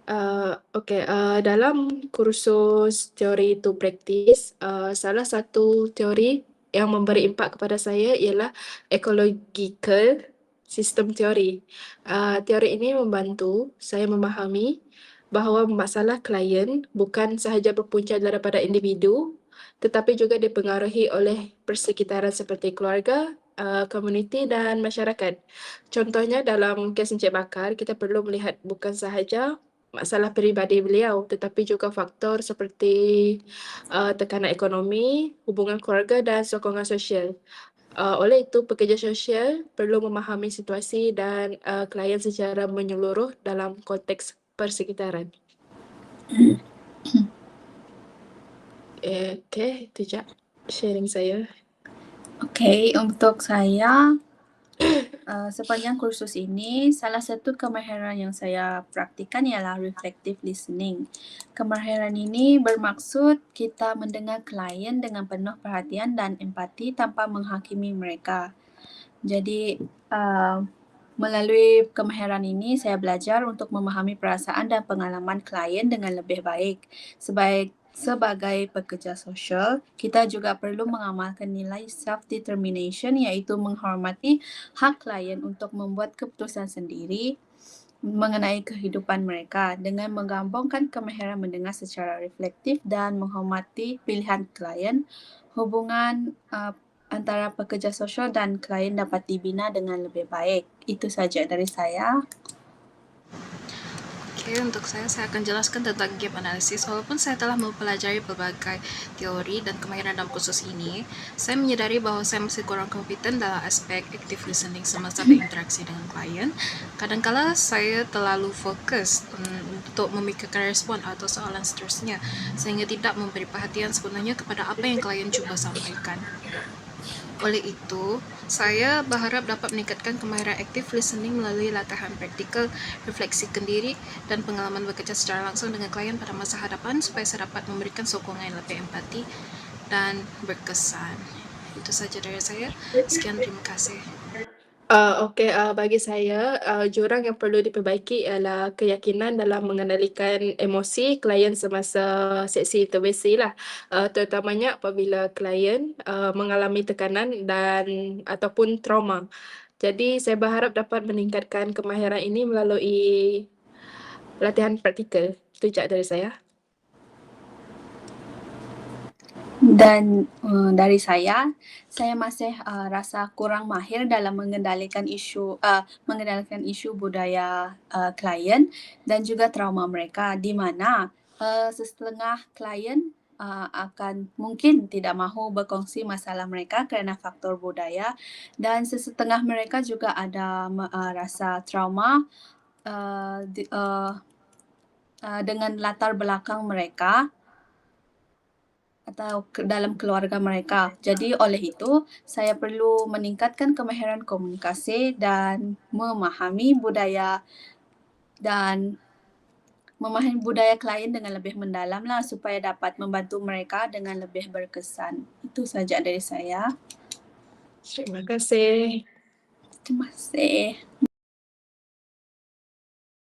Dalam kursus teori to praktis, salah satu teori yang memberi impak kepada saya ialah ecological system theory. Teori ini membantu saya memahami bahawa masalah klien bukan sahaja berpunca daripada individu, tetapi juga dipengaruhi oleh persekitaran seperti keluarga, komuniti dan masyarakat. Contohnya dalam kes Encik Bakar, kita perlu melihat bukan sahaja masalah peribadi beliau, tetapi juga faktor seperti tekanan ekonomi, hubungan keluarga dan sokongan sosial. Oleh itu, pekerja sosial perlu memahami situasi dan klien secara menyeluruh dalam konteks persekitaran. Itu je sharing saya. Okey, untuk saya, sepanjang kursus ini, salah satu kemahiran yang saya praktikan ialah reflective listening. Kemahiran ini bermaksud kita mendengar klien dengan penuh perhatian dan empati tanpa menghakimi mereka. Jadi, melalui kemahiran ini, saya belajar untuk memahami perasaan dan pengalaman klien dengan lebih baik. Sebagai pekerja sosial, kita juga perlu mengamalkan nilai self-determination, iaitu menghormati hak klien untuk membuat keputusan sendiri mengenai kehidupan mereka dengan menggabungkan kemahiran mendengar secara reflektif dan menghormati pilihan klien. Hubungan antara pekerja sosial dan klien dapat dibina dengan lebih baik. Itu saja dari saya. Oke, untuk saya akan jelaskan tentang gap analysis. Walaupun saya telah mempelajari berbagai teori dan kemahiran dalam kursus ini, saya menyadari bahwa saya masih kurang kompeten dalam aspek active listening semasa berinteraksi dengan klien. Kadang-kala saya terlalu fokus untuk memikirkan respon atau soalan seterusnya, sehingga tidak memberi perhatian sebenarnya kepada apa yang klien cuba sampaikan. Oleh itu, saya berharap dapat meningkatkan kemahiran active listening melalui latihan praktikal, refleksikan diri, dan pengalaman bekerja secara langsung dengan klien pada masa hadapan supaya saya dapat memberikan sokongan yang lebih empati dan berkesan. Itu saja dari saya. Sekian, terima kasih. Bagi saya, jurang yang perlu diperbaiki ialah keyakinan dalam mengendalikan emosi klien semasa sesi intervensi lah. Terutamanya apabila klien mengalami tekanan dan ataupun trauma. Jadi saya berharap dapat meningkatkan kemahiran ini melalui latihan praktikal. Itu je dari saya. Dan dari saya masih rasa kurang mahir dalam mengendalikan isu budaya klien dan juga trauma mereka, di mana setengah klien akan mungkin tidak mahu berkongsi masalah mereka kerana faktor budaya, dan sesetengah mereka juga ada rasa trauma dengan latar belakang mereka atau dalam keluarga mereka. Jadi oleh itu, saya perlu meningkatkan kemahiran komunikasi dan memahami budaya klien dengan lebih mendalam lah, supaya dapat membantu mereka dengan lebih berkesan. Itu saja dari saya. Terima kasih. Terima kasih.